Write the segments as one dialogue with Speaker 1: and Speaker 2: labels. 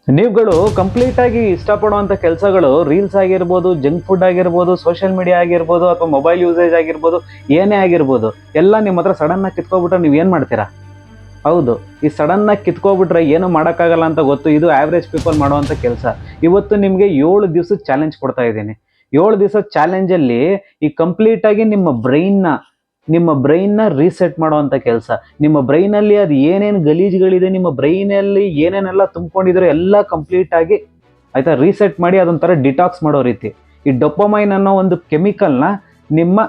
Speaker 1: ನೀವುಗಳು ಕಂಪ್ಲೀಟ್ ಆಗಿ ಇಷ್ಟಪಡುವಂತ ಕೆಲಸಗಳು ರೀಲ್ಸ್ ಆಗಿರ್ಬೋದು, ಜಂಕ್ ಫುಡ್ ಆಗಿರ್ಬೋದು, ಸೋಷಿಯಲ್ ಮೀಡಿಯಾ ಆಗಿರ್ಬೋದು, ಅಥವಾ ಮೊಬೈಲ್ ಯೂಸೇಜ್ ಆಗಿರ್ಬೋದು, ಏನೇ ಆಗಿರ್ಬೋದು, ಎಲ್ಲ ನಿಮ್ಮ ಹತ್ರ ಸಡನ್ ಆಗಿ ಕಿತ್ಕೊಬಿಟ್ರೆ ನೀವು ಏನು ಮಾಡ್ತೀರಾ? ಹೌದು, ಈ ಸಡನ್ ಆಗಿ ಕಿತ್ಕೊಬಿಟ್ರೆ ಏನು ಮಾಡೋಕ್ಕಾಗಲ್ಲ ಅಂತ ಗೊತ್ತು. ಇದು ಆವ್ರೇಜ್ ಪೀಪಲ್ ಮಾಡುವಂತ ಕೆಲಸ. ಇವತ್ತು ನಿಮಗೆ 7 ದಿವಸದ ಚಾಲೆಂಜ್ ಕೊಡ್ತಾ ಇದ್ದೀನಿ. 7 ದಿವಸದ ಚಾಲೆಂಜಲ್ಲಿ ಈ ಕಂಪ್ಲೀಟ್ ಆಗಿ ನಿಮ್ಮ ಬ್ರೈನ್ನ ರೀಸೆಟ್ ಮಾಡುವಂತ ಕೆಲಸ. ನಿಮ್ಮ ಬ್ರೈನಲ್ಲಿ ಅದು ಏನೇನು ಗಲೀಜುಗಳಿದೆ, ನಿಮ್ಮ ಬ್ರೈನಲ್ಲಿ ಏನೇನೆಲ್ಲ ತುಂಬಿಕೊಂಡಿದ್ರೆ ಎಲ್ಲ ಕಂಪ್ಲೀಟ್ ಆಗಿ ಆಯ್ತಾ ರೀಸೆಟ್ ಮಾಡಿ ಅದೊಂಥರ ಡಿಟಾಕ್ಸ್ ಮಾಡೋ ರೀತಿ. ಈ ಡೊಪಮೈನ್ ಅನ್ನೋ ಒಂದು ಕೆಮಿಕಲ್ನ, ನಿಮ್ಮ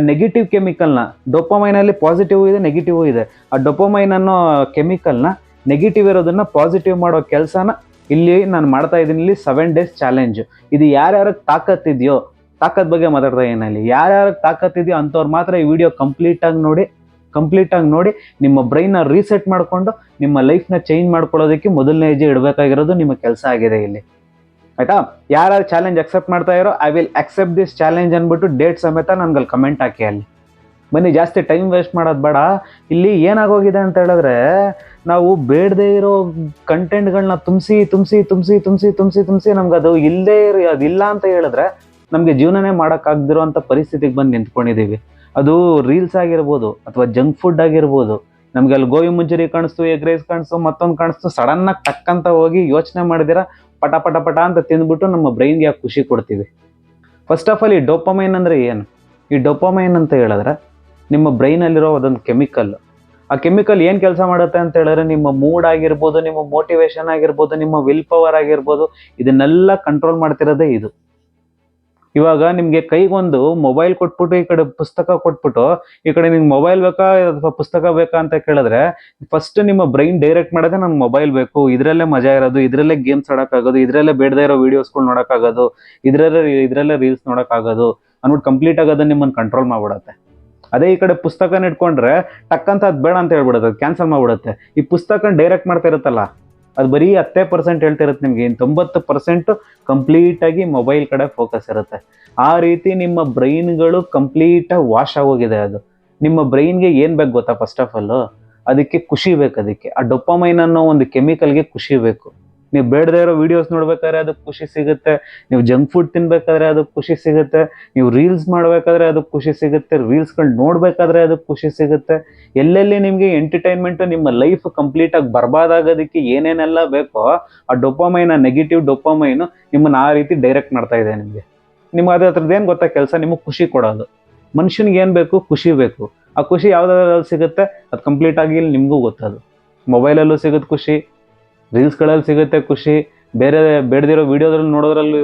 Speaker 1: ನೆಗೆಟಿವ್ ಕೆಮಿಕಲ್ನ, ಡೊಪಮೈನಲ್ಲಿ ಪಾಸಿಟಿವ್ ಇದೆ, ನೆಗೆಟಿವ್ ಇದೆ. ಆ ಡೊಪಮೈನ್ ಅನ್ನೋ ಕೆಮಿಕಲ್ನ, ನೆಗೆಟಿವ್ ಇರೋದನ್ನ ಪಾಸಿಟಿವ್ ಮಾಡೋ ಕೆಲಸನ ಇಲ್ಲಿ ನಾನು ಮಾಡ್ತಾ ಇದ್ದೀನಿ. ಇಲ್ಲಿ 7 ಡೇಸ್ ಚಾಲೆಂಜ್. ಇದು ಯಾರ್ಯಾರಿಗೆ ತಾಕತ್ತಿದೆಯೋ, ತಾಕತ್ ಬಗ್ಗೆ ಮಾತಾಡ್ತಾ ಏನಲ್ಲಿ, ಯಾರ್ಯಾರಿಗೆ ತಾಕತ್ತಿದೆಯೋ ಅಂಥವ್ರು ಮಾತ್ರ ಈ ವಿಡಿಯೋ ಕಂಪ್ಲೀಟ್ ಆಗಿ ನೋಡಿ ನಿಮ್ಮ ಬ್ರೈನ್ನ ರೀಸೆಟ್ ಮಾಡಿಕೊಂಡು ನಿಮ್ಮ ಲೈಫ್ನ ಚೇಂಜ್ ಮಾಡ್ಕೊಳ್ಳೋದಕ್ಕೆ ಮೊದಲನೇ ಹೆಜ್ಜೆ ಇಡಬೇಕಾಗಿರೋದು ನಿಮ್ಮ ಕೆಲಸ ಆಗಿದೆ ಇಲ್ಲಿ. ಆಯ್ತಾ? ಯಾರ್ಯಾರು ಚಾಲೆಂಜ್ ಅಕ್ಸೆಪ್ಟ್ ಮಾಡ್ತಾ ಇರೋ, I will accept this challenge ಅಂದ್ಬಿಟ್ಟು ಡೇಟ್ ಸಮೇತ ನನ್ಗಲ್ಲಿ ಕಮೆಂಟ್ ಹಾಕಿ. ಅಲ್ಲಿ ಬನ್ನಿ, ಜಾಸ್ತಿ ಟೈಮ್ ವೇಸ್ಟ್ ಮಾಡೋದು ಬೇಡ. ಇಲ್ಲಿ ಏನಾಗೋಗಿದೆ ಅಂತ ಹೇಳಿದ್ರೆ, ನಾವು ಬೇಡದೇ ಇರೋ ಕಂಟೆಂಟ್ಗಳನ್ನ ತುಂಬಿಸಿ ನಮ್ಗೆ ಅದು ಅದಿಲ್ಲ ಅಂತ ಹೇಳಿದ್ರೆ ನಮಗೆ ಜೀವನನೇ ಮಾಡೋಕ್ಕಾಗದಿರೋಂಥ ಪರಿಸ್ಥಿತಿಗೆ ಬಂದು ನಿಂತ್ಕೊಂಡಿದ್ದೀವಿ. ಅದು ರೀಲ್ಸ್ ಆಗಿರ್ಬೋದು, ಅಥವಾ ಜಂಕ್ ಫುಡ್ ಆಗಿರ್ಬೋದು. ನಮ್ಗೆ ಅಲ್ಲಿ ಗೋಬಿ ಮಂಚೂರಿ ಕಾಣಿಸ್ತು, ಎಗ್ ರೈಸ್ ಕಾಣಿಸ್ತು, ಮತ್ತೊಂದು ಕಾಣಿಸ್ತು, ಸಡನ್ನಾಗಿ ಟಕ್ಕಂತ ಹೋಗಿ ಯೋಚನೆ ಮಾಡಿದಿರ ಪಟ ಅಂತ ತಿಂದ್ಬಿಟ್ಟು ನಮ್ಮ ಬ್ರೈನ್ಗೆ ಯಾಕೆ ಖುಷಿ ಕೊಡ್ತೀವಿ? ಫಸ್ಟ್ ಆಫ್ ಆಲ್, ಈ ಡೋಪಮೈನ್ ಅಂದರೆ ಏನು? ಈ ಡೋಪಮೈನ್ ಅಂತ ಹೇಳಿದ್ರೆ ನಿಮ್ಮ ಬ್ರೈನಲ್ಲಿರೋ ಅದೊಂದು ಕೆಮಿಕಲ್. ಆ ಕೆಮಿಕಲ್ ಏನು ಕೆಲಸ ಮಾಡುತ್ತೆ ಅಂತ ಹೇಳಿದ್ರೆ, ನಿಮ್ಮ ಮೂಡ್ ಆಗಿರ್ಬೋದು, ನಿಮ್ಮ ಮೋಟಿವೇಶನ್ ಆಗಿರ್ಬೋದು, ನಿಮ್ಮ ವಿಲ್ ಪವರ್ ಆಗಿರ್ಬೋದು, ಇದನ್ನೆಲ್ಲ ಕಂಟ್ರೋಲ್ ಮಾಡ್ತಿರೋದೇ ಇದು. ಇವಾಗ ನಿಮಗೆ ಕೈಗೊಂದು ಮೊಬೈಲ್ ಕೊಟ್ಬಿಟ್ಟು, ಈ ಕಡೆ ಪುಸ್ತಕ ಕೊಟ್ಬಿಟ್ಟು, ಈ ಕಡೆ ನಿಮ್ಗೆ ಮೊಬೈಲ್ ಬೇಕಾ ಅಥವಾ ಪುಸ್ತಕ ಬೇಕಾ ಅಂತ ಕೇಳಿದ್ರೆ, ಫಸ್ಟ್ ನಿಮ್ಮ ಬ್ರೈನ್ ಡೈರೆಕ್ಟ್ ಮಾಡೋದೇ ನಂಗೆ ಮೊಬೈಲ್ ಬೇಕು, ಇದರಲ್ಲೇ ಮಜಾ ಇರೋದು, ಇದರಲ್ಲೇ ಗೇಮ್ಸ್ ಆಡೋಕ್ಕಾಗೋದು, ಇದರಲ್ಲೇ ಬೇಡದೇ ಇರೋ ವೀಡಿಯೋಸ್ಗಳು ನೋಡೋಕ್ಕಾಗೋದು, ಇದರಲ್ಲೇ ರೀಲ್ಸ್ ನೋಡೋಕ್ಕಾಗೋದು ಅಂದ್ಬಿಟ್ಟು ಕಂಪ್ಲೀಟ್ ಆಗಿ ಅದನ್ನ ನಿಮ್ಮನ್ನು ಕಂಟ್ರೋಲ್ ಮಾಡ್ಬಿಡುತ್ತೆ. ಅದೇ ಈ ಕಡೆ ಪುಸ್ತಕನ ಇಟ್ಕೊಂಡ್ರೆ ಟಕ್ಕಂತ ಅದು ಬೇಡ ಅಂತ ಹೇಳ್ಬಿಡುತ್ತೆ, ಅದು ಕ್ಯಾನ್ಸಲ್ ಮಾಡ್ಬಿಡುತ್ತೆ. ಈ ಪುಸ್ತಕನ ಡೈರೆಕ್ಟ್ ಮಾಡ್ತಾ ಇರುತ್ತಲ್ಲ, ಅದು ಬರೀ 10% ಹೇಳ್ತಿರುತ್ತೆ ನಿಮಗೆ. ಇನ್ನು 90% ಕಂಪ್ಲೀಟಾಗಿ ಮೊಬೈಲ್ ಕಡೆ ಫೋಕಸ್ ಇರುತ್ತೆ. ಆ ರೀತಿ ನಿಮ್ಮ ಬ್ರೈನ್ಗಳು ಕಂಪ್ಲೀಟಾಗಿ ವಾಶ್ ಆಗೋಗಿದೆ. ಅದು ನಿಮ್ಮ ಬ್ರೈನ್ಗೆ ಏನು ಬೇಕು ಗೊತ್ತಾ? ಫಸ್ಟ್ ಆಫ್ ಆಲು ಅದಕ್ಕೆ ಖುಷಿ ಬೇಕು. ಅದಕ್ಕೆ ಆ ಡೊಪಮೈನ್ ಅನ್ನೋ ಒಂದು ಕೆಮಿಕಲ್ಗೆ ಖುಷಿ ಬೇಕು. ನೀವು ಬೇಡದೇ ಇರೋ ವೀಡಿಯೋಸ್ ನೋಡ್ಬೇಕಾದ್ರೆ ಅದಕ್ಕೆ ಖುಷಿ ಸಿಗುತ್ತೆ, ನೀವು ಜಂಕ್ ಫುಡ್ ತಿನ್ಬೇಕಾದ್ರೆ ಅದಕ್ಕೆ ಖುಷಿ ಸಿಗುತ್ತೆ, ನೀವು ರೀಲ್ಸ್ ಮಾಡಬೇಕಾದ್ರೆ ಅದಕ್ಕೆ ಖುಷಿ ಸಿಗುತ್ತೆ, ರೀಲ್ಸ್ಗಳು ನೋಡಬೇಕಾದ್ರೆ ಅದಕ್ಕೆ ಖುಷಿ ಸಿಗುತ್ತೆ. ಎಲ್ಲೆಲ್ಲಿ ನಿಮಗೆ ಎಂಟರ್ಟೈನ್ಮೆಂಟು, ನಿಮ್ಮ ಲೈಫ್ ಕಂಪ್ಲೀಟಾಗಿ ಬರ್ಬಾದಾಗೋದಕ್ಕೆ ಏನೇನೆಲ್ಲ ಬೇಕೋ ಆ ಡೊಪಮೈನ್, ಆ ನೆಗೆಟಿವ್ ಡೊಪಮೈನು ನಿಮ್ಮನ್ನು ಆ ರೀತಿ ಡೈರೆಕ್ಟ್ ಮಾಡ್ತಾ ಇದೆ ನಿಮಗೆ. ನಿಮ್ಗೆ ಅದ್ರದ್ದು ಏನು ಗೊತ್ತಾ ಕೆಲಸ? ನಿಮಗೆ ಖುಷಿ ಕೊಡೋದು. ಮನುಷ್ಯನಿಗೆ ಏನು ಬೇಕು? ಖುಷಿ ಬೇಕು. ಆ ಖುಷಿ ಯಾವುದ್ರಲ್ಲಿ ಸಿಗುತ್ತೆ? ಅದು ಕಂಪ್ಲೀಟಾಗಿ ಇಲ್ಲಿ ನಿಮಗೂ ಗೊತ್ತದು. ಮೊಬೈಲಲ್ಲೂ ಸಿಗುತ್ತೆ ಖುಷಿ, ರೀಲ್ಸ್ಗಳಲ್ಲಿ ಸಿಗುತ್ತೆ ಖುಷಿ, ಬೇರೆ ಬೇಡದಿರೋ ವೀಡಿಯೋದ್ರಲ್ಲಿ ನೋಡೋದ್ರಲ್ಲಿ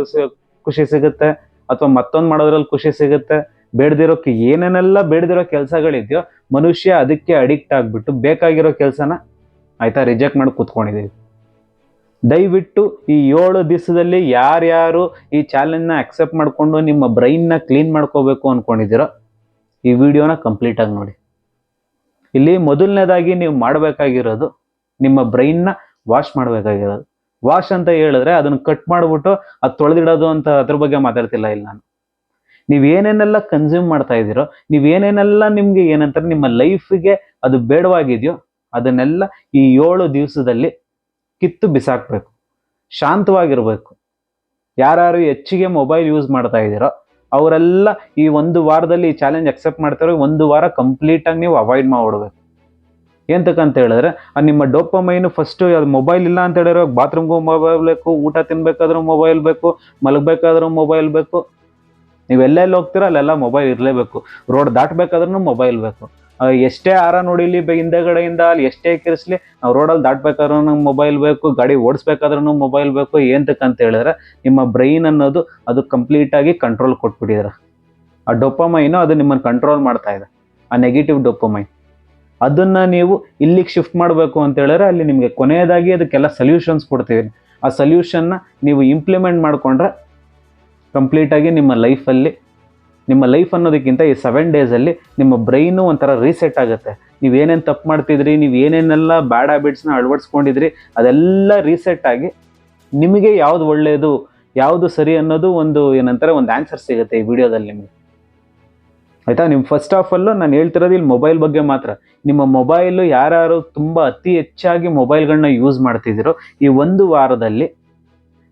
Speaker 1: ಖುಷಿ ಸಿಗುತ್ತೆ, ಅಥವಾ ಮತ್ತೊಂದು ಮಾಡೋದ್ರಲ್ಲಿ ಖುಷಿ ಸಿಗುತ್ತೆ. ಏನೇನೆಲ್ಲ ಬೇಡದಿರೋ ಕೆಲಸಗಳಿದೆಯೋ, ಮನುಷ್ಯ ಅದಕ್ಕೆ ಅಡಿಕ್ಟ್ ಆಗಿಬಿಟ್ಟು ಬೇಕಾಗಿರೋ ಕೆಲಸನ ಆಯ್ತಾ ರಿಜೆಕ್ಟ್ ಮಾಡಿ ಕೂತ್ಕೊಂಡಿದ್ದೀವಿ. ದಯವಿಟ್ಟು ಈ 7 ದಿವಸದಲ್ಲಿ ಯಾರ್ಯಾರು ಈ ಚಾಲೆಂಜ್ನ ಅಕ್ಸೆಪ್ಟ್ ಮಾಡಿಕೊಂಡು ನಿಮ್ಮ ಬ್ರೈನ್ನ ಕ್ಲೀನ್ ಮಾಡ್ಕೋಬೇಕು ಅಂದ್ಕೊಂಡಿದ್ದೀರೋ, ಈ ವಿಡಿಯೋನ ಕಂಪ್ಲೀಟಾಗಿ ನೋಡಿ. ಇಲ್ಲಿ ಮೊದಲನೇದಾಗಿ ನೀವು ಮಾಡಬೇಕಾಗಿರೋದು, ನಿಮ್ಮ ಬ್ರೈನ್ನ ವಾಶ್ ಮಾಡಬೇಕಾಗಿರೋದು. ವಾಶ್ ಅಂತ ಹೇಳಿದ್ರೆ ಅದನ್ನು ಕಟ್ ಮಾಡಿಬಿಟ್ಟು ಅದು ತೊಳೆದಿಡೋದು ಅಂತ ಅದ್ರ ಬಗ್ಗೆ ಮಾತಾಡ್ತಿಲ್ಲ ಇಲ್ಲಿ ನಾನು. ನೀವೇನೇನೆಲ್ಲ ಕನ್ಸ್ಯೂಮ್ ಮಾಡ್ತಾ ಇದ್ದೀರೋ, ನೀವೇನೇನೆಲ್ಲ ನಿಮಗೆ ಏನಂತಾರೆ ನಿಮ್ಮ ಲೈಫಿಗೆ ಅದು ಬೇಡವಾಗಿದೆಯೋ, ಅದನ್ನೆಲ್ಲ ಈ 7 ದಿವಸದಲ್ಲಿ ಕಿತ್ತು ಬಿಸಾಕಬೇಕು. ಶಾಂತವಾಗಿರಬೇಕು. ಯಾರು ಹೆಚ್ಚಿಗೆ ಮೊಬೈಲ್ ಯೂಸ್ ಮಾಡ್ತಾ ಇದ್ದೀರೋ ಅವರೆಲ್ಲ ಈ 1 ವಾರದಲ್ಲಿ ಈ ಚಾಲೆಂಜ್ ಅಕ್ಸೆಪ್ಟ್ ಮಾಡ್ತಾರೋ 1 ವಾರ ಕಂಪ್ಲೀಟಾಗಿ ನೀವು ಅವಾಯ್ಡ್ ಮಾಡಿಬಿಡ್ಬೇಕು. ಎಂತಕ್ಕಂತ ಹೇಳಿದ್ರೆ, ನಿಮ್ಮ ಡೋಪಮೈನು ಫಸ್ಟು ಅದು ಮೊಬೈಲ್ ಇಲ್ಲ ಅಂತ ಹೇಳಿರೋ ಬಾತ್ರೂಮ್ಗೂ ಮೊಬೈಲ್ ಬೇಕು, ಊಟ ತಿನ್ಬೇಕಾದ್ರೂ ಮೊಬೈಲ್ ಬೇಕು, ಮಲಗಬೇಕಾದ್ರೂ ಮೊಬೈಲ್ ಬೇಕು. ನೀವೆಲ್ಲೆಲ್ಲಿ ಹೋಗ್ತೀರೋ ಅಲ್ಲೆಲ್ಲ ಮೊಬೈಲ್ ಇರಲೇಬೇಕು. ರೋಡ್ ದಾಟಬೇಕಾದ್ರೂ ಮೊಬೈಲ್ ಬೇಕು. ಎಷ್ಟೇ ಆರ ನೋಡಿಲಿ ಹಿಂದೆಗಡೆಯಿಂದ ಅಲ್ಲಿ ಎಷ್ಟೇ ಕಿರಿಸ್ಲಿ, ನಾವು ರೋಡಲ್ಲಿ ದಾಟಬೇಕಾದ್ರೂ ಮೊಬೈಲ್ ಬೇಕು, ಗಾಡಿ ಓಡಿಸ್ಬೇಕಾದ್ರೂ ಮೊಬೈಲ್ ಬೇಕು. ಏನಂತ ಹೇಳಿದ್ರೆ, ನಿಮ್ಮ ಬ್ರೈನ್ ಅನ್ನೋದು ಅದು ಕಂಪ್ಲೀಟಾಗಿ ಕಂಟ್ರೋಲ್ ಕೊಟ್ಬಿಟ್ಟಿದ್ರೆ, ಆ ಡೊಪಮೈನು ಅದು ನಿಮ್ಮನ್ನು ಕಂಟ್ರೋಲ್ ಮಾಡ್ತಾ ಇದೆ, ಆ ನೆಗೆಟಿವ್ ಡೊಪಮೈನ್. ಅದನ್ನು ನೀವು ಇಲ್ಲಿಗೆ ಶಿಫ್ಟ್ ಮಾಡಬೇಕು ಅಂತ ಹೇಳಿದ್ರೆ, ಅಲ್ಲಿ ನಿಮಗೆ ಕೊನೆಯದಾಗಿ ಅದಕ್ಕೆಲ್ಲ ಸೊಲ್ಯೂಷನ್ಸ್ ಕೊಡ್ತೀವಿ. ಆ ಸೊಲ್ಯೂಷನ್ನ ನೀವು ಇಂಪ್ಲಿಮೆಂಟ್ ಮಾಡಿಕೊಂಡ್ರೆ ಕಂಪ್ಲೀಟಾಗಿ ನಿಮ್ಮ ಲೈಫ್ ಅನ್ನೋದಕ್ಕಿಂತ ಈ 7 ಡೇಸಲ್ಲಿ ನಿಮ್ಮ ಬ್ರೈನು ಒಂಥರ ರೀಸೆಟ್ ಆಗುತ್ತೆ. ನೀವೇನೇನು ತಪ್ಪು ಮಾಡ್ತಿದ್ರಿ, ನೀವು ಏನೇನೆಲ್ಲ ಬ್ಯಾಡ್ ಹ್ಯಾಬಿಟ್ಸ್ನ ಅಳವಡಿಸ್ಕೊಂಡಿದ್ರಿ, ಅದೆಲ್ಲ ರೀಸೆಟ್ ಆಗಿ ನಿಮಗೆ ಯಾವುದು ಒಳ್ಳೆಯದು, ಯಾವುದು ಸರಿ ಅನ್ನೋದು ಒಂದು ಏನಂತಾರೆ ಒಂದು ಆನ್ಸರ್ ಸಿಗುತ್ತೆ ಈ ವಿಡಿಯೋದಲ್ಲಿ ನಿಮಗೆ. ಆಯಿತಾ. ನಿಮ್ಮ ಫಸ್ಟ್ ಆಫ್ ಆಲ್ ನಾನು ಹೇಳ್ತಿರೋದು ಇಲ್ಲಿ ಮೊಬೈಲ್ ಬಗ್ಗೆ ಮಾತ್ರ. ನಿಮ್ಮ ಮೊಬೈಲು ಯಾರ್ಯಾರು ತುಂಬ ಅತಿ ಹೆಚ್ಚಾಗಿ ಮೊಬೈಲ್ಗಳನ್ನ ಯೂಸ್ ಮಾಡ್ತಿದ್ದೀರೋ ಈ ಒಂದು ವಾರದಲ್ಲಿ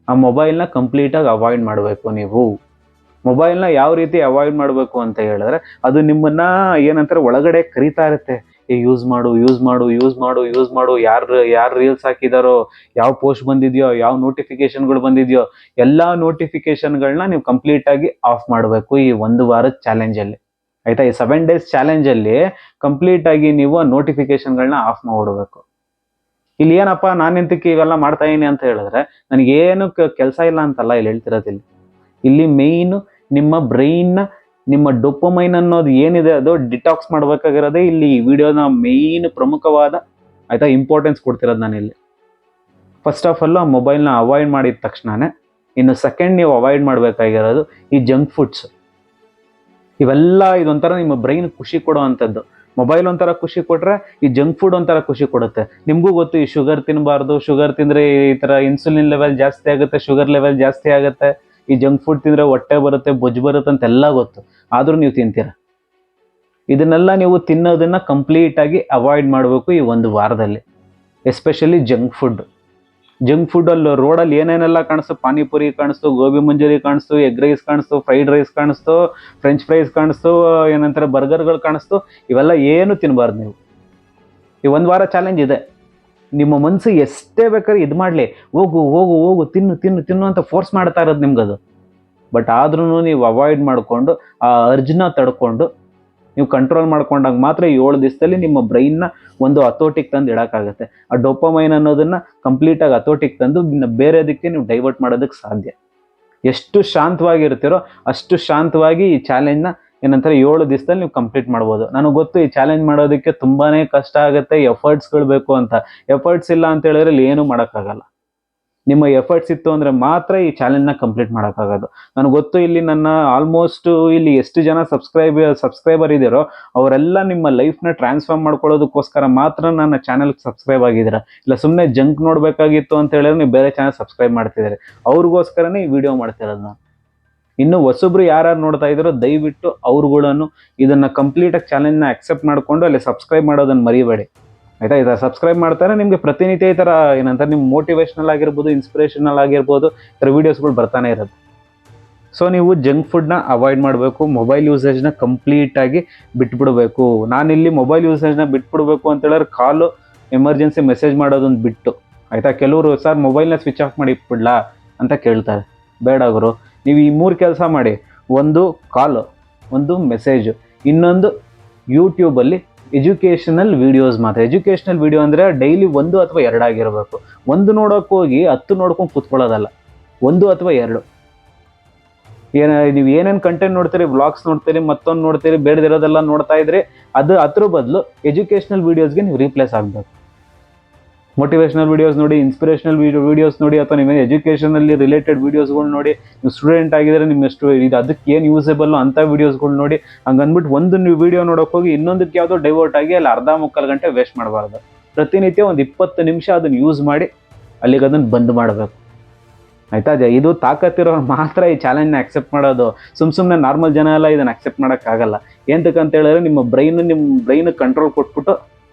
Speaker 1: ಆ ಮೊಬೈಲ್ನ ಕಂಪ್ಲೀಟಾಗಿ ಅವಾಯ್ಡ್ ಮಾಡಬೇಕು ನೀವು. ಮೊಬೈಲ್ನ ಯಾವ ರೀತಿ ಅವಾಯ್ಡ್ ಮಾಡಬೇಕು ಅಂತ ಹೇಳಿದ್ರೆ, ಅದು ನಿಮ್ಮನ್ನ ಏನಂತಾರೆ ಒಳಗಡೆ ಕರಿತಾ ಇರುತ್ತೆ. ಯೂಸ್ ಮಾಡು ಯೂಸ್ ಮಾಡು ಯೂಸ್ ಮಾಡು ಯೂಸ್ ಮಾಡು, ಯಾರು ರೀಲ್ಸ್ ಹಾಕಿದಾರೋ, ಯಾವ ಪೋಸ್ಟ್ ಬಂದಿದೆಯೋ, ಯಾವ ನೋಟಿಫಿಕೇಶನ್ಗಳು ಬಂದಿದೆಯೋ ಎಲ್ಲ ನೋಟಿಫಿಕೇಶನ್ಗಳನ್ನ ನೀವು ಕಂಪ್ಲೀಟಾಗಿ ಆಫ್ ಮಾಡಬೇಕು ಈ ಒಂದು ವಾರದ ಚಾಲೆಂಜಲ್ಲಿ. ಆಯಿತಾ. ಈ 7 days ಚಾಲೆಂಜಲ್ಲಿ ಕಂಪ್ಲೀಟಾಗಿ ನೀವು ನೋಟಿಫಿಕೇಶನ್ಗಳನ್ನ ಆಫ್ ಮಾಡಿಬಿಡ್ಬೇಕು. ಇಲ್ಲಿ ಏನಪ್ಪ ನಾನು ಎಂತಕ್ಕೆ ಇವೆಲ್ಲ ಮಾಡ್ತಾ ಇದೀನಿ ಅಂತ ಹೇಳಿದ್ರೆ, ನನಗೇನು ಕೆಲಸ ಇಲ್ಲ ಅಂತಲ್ಲ ಇಲ್ಲಿ ಹೇಳ್ತಿರೋದಿಲ್ಲ. ಇಲ್ಲಿ ಮೇಯ್ನು ನಿಮ್ಮ ಬ್ರೈನ್ನ, ನಿಮ್ಮ ಡೋಪಮೈನ್ ಅನ್ನೋದು ಏನಿದೆ ಅದು ಡಿಟಾಕ್ಸ್ ಮಾಡಬೇಕಾಗಿರೋದೇ ಇಲ್ಲಿ ಈ ವಿಡಿಯೋನ ಮೇಯ್ನ್ ಪ್ರಮುಖವಾದ ಆಯಿತಾ ಇಂಪಾರ್ಟೆನ್ಸ್ ಕೊಡ್ತಿರೋದು ನಾನು ಇಲ್ಲಿ. ಫಸ್ಟ್ ಆಫ್ ಆಲ್ ಆ ಮೊಬೈಲ್ನ ಅವಾಯ್ಡ್ ಮಾಡಿದ ತಕ್ಷಣನೇ ಇನ್ನು ಸೆಕೆಂಡ್ ನೀವು ಅವಾಯ್ಡ್ ಮಾಡಬೇಕಾಗಿರೋದು ಈ ಜಂಕ್ ಫುಡ್ಸ್. ಇವೆಲ್ಲ ಇದೊಂಥರ ನಿಮ್ಮ ಬ್ರೈನ್ ಖುಷಿ ಕೊಡೋ ಅಂಥದ್ದು. ಮೊಬೈಲ್ ಒಂಥರ ಖುಷಿ ಕೊಟ್ಟರೆ ಈ ಜಂಕ್ ಫುಡ್ ಒಂಥರ ಖುಷಿ ಕೊಡುತ್ತೆ. ನಿಮಗೂ ಗೊತ್ತು ಈ ಶುಗರ್ ತಿನ್ನಬಾರ್ದು, ಶುಗರ್ ತಿಂದರೆ ಈ ಥರ ಇನ್ಸುಲಿನ್ ಲೆವೆಲ್ ಜಾಸ್ತಿ ಆಗುತ್ತೆ, ಶುಗರ್ ಲೆವೆಲ್ ಜಾಸ್ತಿ ಆಗುತ್ತೆ, ಈ ಜಂಕ್ ಫುಡ್ ತಿಂದರೆ ಹೊಟ್ಟೆ ಬರುತ್ತೆ, ಬೊಜ್ಜು ಬರುತ್ತೆ ಅಂತೆಲ್ಲ ಗೊತ್ತು. ಆದರೂ ನೀವು ತಿಂತೀರ. ಇದನ್ನೆಲ್ಲ ನೀವು ತಿನ್ನೋದನ್ನು ಕಂಪ್ಲೀಟಾಗಿ ಅವಾಯ್ಡ್ ಮಾಡಬೇಕು ಈ ಒಂದು ವಾರದಲ್ಲಿ. Especially junk food. ಜಂಕ್ ಫುಡ್ಡಲ್ಲಿ ರೋಡಲ್ಲಿ ಏನೇನೆಲ್ಲ ಕಾಣಿಸ್ತು, ಪಾನಿಪುರಿ ಕಾಣಿಸ್ತು, ಗೋಬಿ ಮಂಚೂರಿ ಕಾಣಿಸ್ತು, ಎಗ್ ರೈಸ್ ಕಾಣಿಸ್ತು, ಫ್ರೈಡ್ ರೈಸ್ ಕಾಣಿಸ್ತು, ಫ್ರೆಂಚ್ ಫ್ರೈಸ್ ಕಾಣಿಸ್ತು, ಏನಂತಾರೆ ಬರ್ಗರ್ಗಳು ಕಾಣಿಸ್ತು, ಇವೆಲ್ಲ ಏನು ತಿನ್ನಬಾರ್ದು ನೀವು. ಈ ಒಂದು ವಾರ ಚಾಲೆಂಜ್ ಇದೆ. ನಿಮ್ಮ ಮನಸ್ಸು ಎಷ್ಟೇ ಬೇಕಾದ್ರೆ ಇದು ಮಾಡಲಿ, ಹೋಗು ಹೋಗು ಹೋಗು ತಿನ್ನು ತಿನ್ನು ತಿನ್ನು ಅಂತ ಫೋರ್ಸ್ ಮಾಡ್ತಾ ಇರೋದು ನಿಮ್ಗದು. ಬಟ್ ಆದ್ರೂ ನೀವು ಅವಾಯ್ಡ್ ಮಾಡಿಕೊಂಡು ಆ ಅರ್ಜ್ನ ತಡ್ಕೊಂಡು ನೀವು ಕಂಟ್ರೋಲ್ ಮಾಡ್ಕೊಂಡಾಗ ಮಾತ್ರ 7 ದಿವಸದಲ್ಲಿ ನಿಮ್ಮ ಬ್ರೈನ್ನ ಒಂದು ಹತೋಟಿಗೆ ತಂದು ಇಡೋಕ್ಕಾಗುತ್ತೆ. ಆ ಡೋಪಮೈನ್ ಅನ್ನೋದನ್ನು ಕಂಪ್ಲೀಟಾಗಿ ಹತೋಟಿಗೆ ತಂದು ಬೇರೆದಕ್ಕೆ ನೀವು ಡೈವರ್ಟ್ ಮಾಡೋದಕ್ಕೆ ಸಾಧ್ಯ. ಎಷ್ಟು ಶಾಂತವಾಗಿರ್ತೀರೋ ಅಷ್ಟು ಶಾಂತವಾಗಿ ಈ ಚಾಲೆಂಜ್ನ ಏನಂತಾರೆ 7 ದಿವಸದಲ್ಲಿ ನೀವು ಕಂಪ್ಲೀಟ್ ಮಾಡ್ಬೋದು. ನನಗೆ ಗೊತ್ತು ಈ ಚಾಲೆಂಜ್ ಮಾಡೋದಕ್ಕೆ ತುಂಬಾ ಕಷ್ಟ ಆಗುತ್ತೆ, ಎಫರ್ಟ್ಸ್ಗಳು ಬೇಕು ಅಂತ. ಎಫರ್ಟ್ಸ್ ಇಲ್ಲ ಅಂತ ಹೇಳಿದ್ರೆ ಇಲ್ಲಿ ಏನೂ ಮಾಡೋಕ್ಕಾಗಲ್ಲ. ನಿಮ್ಮ ಎಫರ್ಟ್ಸ್ ಇತ್ತು ಅಂದರೆ ಮಾತ್ರ ಈ ಚಾಲೆಂಜ್ನ ಕಂಪ್ಲೀಟ್ ಮಾಡೋಕ್ಕಾಗೋದು. ನನಗೆ ಗೊತ್ತು ಇಲ್ಲಿ ನನ್ನ ಆಲ್ಮೋಸ್ಟ್ ಇಲ್ಲಿ ಎಷ್ಟು ಜನ ಸಬ್ಸ್ಕ್ರೈಬರ್ ಇದ್ದೀರೋ ಅವರೆಲ್ಲ ನಿಮ್ಮ ಲೈಫ್ನ ಟ್ರಾನ್ಸ್ಫಾರ್ಮ್ ಮಾಡ್ಕೊಳ್ಳೋದಕ್ಕೋಸ್ಕರ ಮಾತ್ರ ನನ್ನ ಚಾನಲ್ಗೆ ಸಬ್ಸ್ಕ್ರೈಬ್ ಆಗಿದ್ದೀರಾ. ಇಲ್ಲ ಸುಮ್ಮನೆ ಜಂಕ್ ನೋಡಬೇಕಾಗಿತ್ತು ಅಂತ ಹೇಳಿದ್ರೆ ನೀವು ಬೇರೆ ಚಾನಲ್ ಸಬ್ಸ್ಕ್ರೈಬ್ ಮಾಡ್ತಿದ್ದೀರಿ. ಅವ್ರಿಗೋಸ್ಕರನೇ ಈ ವಿಡಿಯೋ ಮಾಡ್ತಿರೋದು ನಾನು. ಇನ್ನು ಹೊಸಬ್ರು ಯಾರು ನೋಡ್ತಾ ಇದ್ದಾರೋ ದಯವಿಟ್ಟು ಅವ್ರುಗಳನ್ನು ಇದನ್ನು ಕಂಪ್ಲೀಟಾಗಿ ಚಾಲೆಂಜ್ನ ಅಕ್ಸೆಪ್ಟ್ ಮಾಡಿಕೊಂಡು ಅಲ್ಲಿ ಸಬ್ಸ್ಕ್ರೈಬ್ ಮಾಡೋದನ್ನು ಮರಿಬೇಡಿ. ಆಯಿತಾ. ಈ ಥರ ಸಬ್ಸ್ಕ್ರೈಬ್ ಮಾಡ್ತಾರೆ ನಿಮಗೆ ಪ್ರತಿನಿತ್ಯ ಈ ಥರ ಏನಂತಾರೆ ನಿಮ್ಮ ಮೋಟಿವೇಶ್ನಲ್ ಆಗಿರ್ಬೋದು, ಇನ್ಸ್ಪಿರೇಷನಲ್ ಆಗಿರ್ಬೋದು, ಈ ಥರ ವೀಡಿಯೋಸ್ಗಳು ಬರ್ತಾನೆ ಇರೋದು. ಸೊ ನೀವು ಜಂಕ್ ಫುಡ್ನ ಅವಾಯ್ಡ್ ಮಾಡಬೇಕು, ಮೊಬೈಲ್ ಯೂಸೇಜ್ನ ಕಂಪ್ಲೀಟಾಗಿ ಬಿಟ್ಬಿಡಬೇಕು. ನಾನಿಲ್ಲಿ ಮೊಬೈಲ್ ಯೂಸೇಜ್ನ ಬಿಟ್ಬಿಡ್ಬೇಕು ಅಂತ ಹೇಳಿದ್ರೆ ಕಾಲು ಎಮರ್ಜೆನ್ಸಿ ಮೆಸೇಜ್ ಮಾಡೋದೊಂದು ಬಿಟ್ಟು, ಆಯಿತಾ. ಕೆಲವರು ಸರ್ ಮೊಬೈಲ್ನ ಸ್ವಿಚ್ ಆಫ್ ಮಾಡಿ ಇಟ್ಬಿಡ್ಲಾ ಅಂತ ಕೇಳ್ತಾರೆ. ಬೇಡ ಗುರು, ನೀವು ಈ 3 ಕೆಲಸ ಮಾಡಿ. ಒಂದು ಕಾಲು, ಒಂದು ಮೆಸೇಜು, ಇನ್ನೊಂದು ಯೂಟ್ಯೂಬಲ್ಲಿ ಎಜುಕೇಷನಲ್ ವೀಡಿಯೋಸ್ ಮಾತ್ರ. ಎಜುಕೇಷನಲ್ ವೀಡಿಯೋ ಅಂದರೆ ಡೈಲಿ 1 ಅಥವಾ 2 ಆಗಿರಬೇಕು. 1 ನೋಡೋಕೆ ಹೋಗಿ 10 ನೋಡ್ಕೊಂಡು ಕೂತ್ಕೊಳ್ಳೋದಲ್ಲ, 1 ಅಥವಾ 2. ನೀವು ಏನೇನು ಕಂಟೆಂಟ್ ನೋಡ್ತೀರಿ, ವ್ಲಾಗ್ಸ್ ನೋಡ್ತೀರಿ, ಮತ್ತೊಂದು ನೋಡ್ತೀರಿ, ಬೇಡದಿರೋದೆಲ್ಲ ನೋಡ್ತಾ ಇದ್ರಿ, ಅದ್ರ ಬದಲು ಎಜುಕೇಷನಲ್ ವೀಡಿಯೋಸ್ಗೆ ನೀವು ರೀಪ್ಲೇಸ್ ಆಗಬೇಕು. ಮೋಟಿವೇಶ್ನಲ್ ವೀಡಿಯೋಸ್ ನೋಡಿ, ಇನ್ಸ್ಪಿರೇಷನಲ್ ವೀಡಿಯೋಸ್ ನೋಡಿ, ಅಥವಾ ನೀವು ಎಜುಕೇಷನಲ್ಲಿ ರಿಲೇಟೆಡ್ ವೀಡಿಯೋಸ್ಗಳು ನೋಡಿ. ನೀವು ಸ್ಟೂಡೆಂಟ್ ಆಗಿದ್ರೆ ನಿಮ್ಮಷ್ಟು ಇದು ಅದಕ್ಕೆ ಏನು ಯೂಸೇಬಲ್ಲು ಅಂಥ ವೀಡಿಯೋಸ್ಗಳು ನೋಡಿ. ಹಂಗಂದ್ಬಿಟ್ಟು ಒಂದು ನೀವು ವೀಡಿಯೋ ನೋಡೋಕೆ ಹೋಗಿ ಇನ್ನೊಂದಕ್ಕೆ ಯಾವುದೋ ಡೈವರ್ಟ್ ಆಗಿ ಅಲ್ಲಿ ಅರ್ಧ ಮುಕ್ಕಾಲು ಗಂಟೆ ವೇಸ್ಟ್ ಮಾಡಬಾರ್ದು. ಪ್ರತಿನಿತ್ಯ ಒಂದು 20 ನಿಮಿಷ ಅದನ್ನು ಯೂಸ್ ಮಾಡಿ ಅಲ್ಲಿಗೆ ಅದನ್ನು ಬಂದ್ ಮಾಡಬೇಕು. ಆಯಿತಾ. ಇದು ತಾಕತ್ತಿರೋರು ಮಾತ್ರ ಈ ಚಾಲೆಂಜ್ನ ಅಕ್ಸೆಪ್ಟ್ ಮಾಡೋದು. ಸುಮ್ಮನೆ ನಾರ್ಮಲ್ ಜನ ಎಲ್ಲ ಇದನ್ನು ಅಕ್ಸೆಪ್ಟ್ ಮಾಡೋಕ್ಕಾಗಲ್ಲ. ಏನಂತ ಹೇಳಿದ್ರೆ ನಿಮ್ಮ ಬ್ರೈನ್ ಕಂಟ್ರೋಲ್ ಕೊಟ್ಬಿಟ್ಟು,